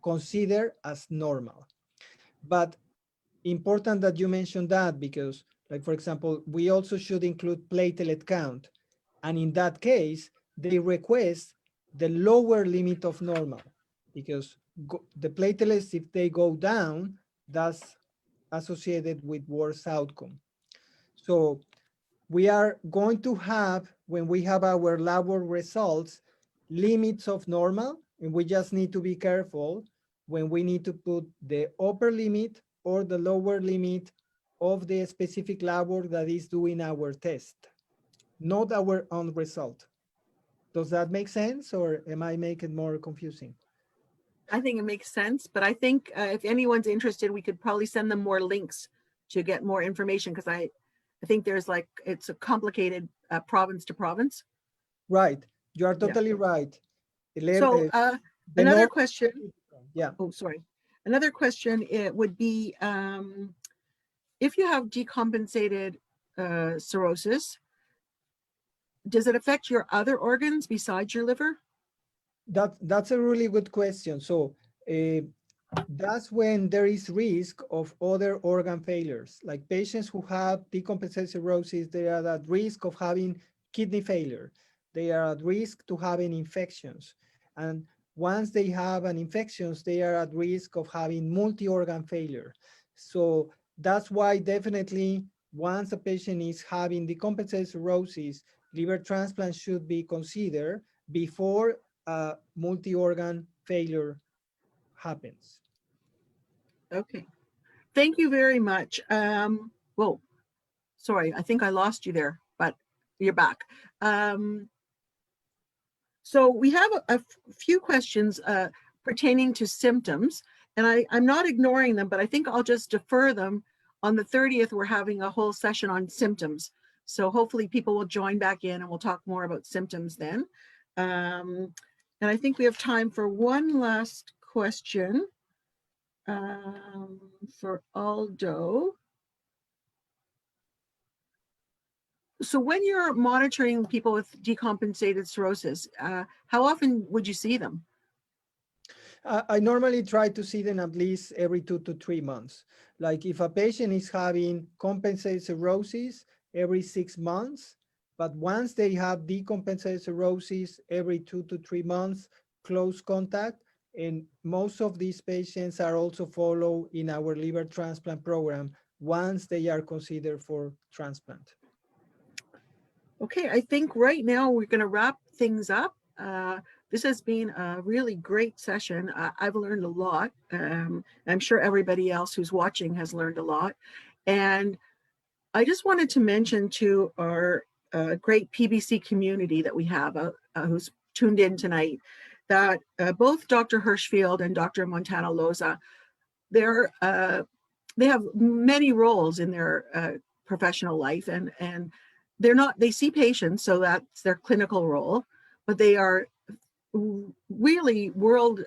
considered as normal. But important that you mentioned that, because, like, for example, we also should include platelet count. And in that case, they request the lower limit of normal, because the platelets, if they go down, that's associated with worse outcome. So we are going to have, when we have our lab work results, limits of normal, and we just need to be careful when we need to put the upper limit or the lower limit of the specific lab work that is doing our test, not our own result. Does that make sense, or am I making it more confusing? I think it makes sense, but I think if anyone's interested, we could probably send them more links to get more information, because I think there's like, it's a complicated province to province. Right, you are totally right. So another question. Yeah. Oh, sorry. Another question, it would be, if you have decompensated cirrhosis, does it affect your other organs besides your liver? That's a really good question. So that's when there is risk of other organ failures. Like patients who have decompensated cirrhosis, they are at risk of having kidney failure. They are at risk to having infections. And once they have an infections, they are at risk of having multi-organ failure. So that's why definitely once a patient is having decompensated cirrhosis, liver transplant should be considered before multi-organ failure happens. Okay, thank you very much. Whoa, sorry, I think I lost you there, but you're back. So we have a few questions pertaining to symptoms, and I'm not ignoring them, but I think I'll just defer them. On the 30th, we're having a whole session on symptoms. So hopefully people will join back in and we'll talk more about symptoms then. And I think we have time for one last question for Aldo. So when you're monitoring people with decompensated cirrhosis, how often would you see them? I normally try to see them at least every 2 to 3 months. Like if a patient is having compensated cirrhosis every 6 months, but once they have decompensated cirrhosis every 2 to 3 months, close contact, and most of these patients are also followed in our liver transplant program once they are considered for transplant. Okay, I think right now we're going to wrap things up. This has been a really great session. I've learned a lot. I'm sure everybody else who's watching has learned a lot. And I just wanted to mention to our great PBC community that we have who's tuned in tonight, that both Dr. Hirschfield and Dr. Montana-Loza, they have many roles in their professional life, and they see patients, so that's their clinical role, but they are really world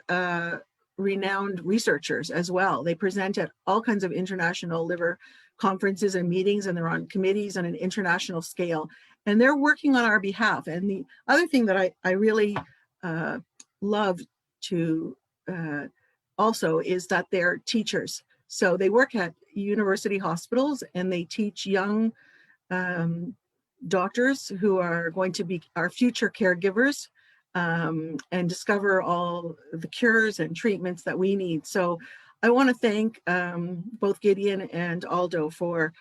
renowned researchers as well. They present at all kinds of international liver conferences and meetings, and they're on committees on an international scale, and they're working on our behalf. And the other thing that I really love to also is that they're teachers. So they work at university hospitals and they teach young doctors who are going to be our future caregivers and discover all the cures and treatments that we need. So I want to thank both Gideon and Aldo for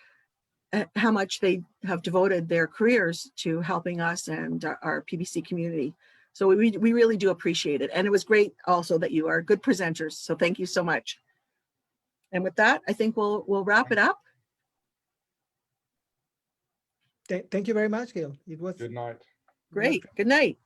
how much they have devoted their careers to helping us and our PBC community. So we really do appreciate it. And it was great also that you are good presenters. So thank you so much. And with that, I think we'll wrap it up. Thank you very much, Gil. It was Good night. Great. Good night.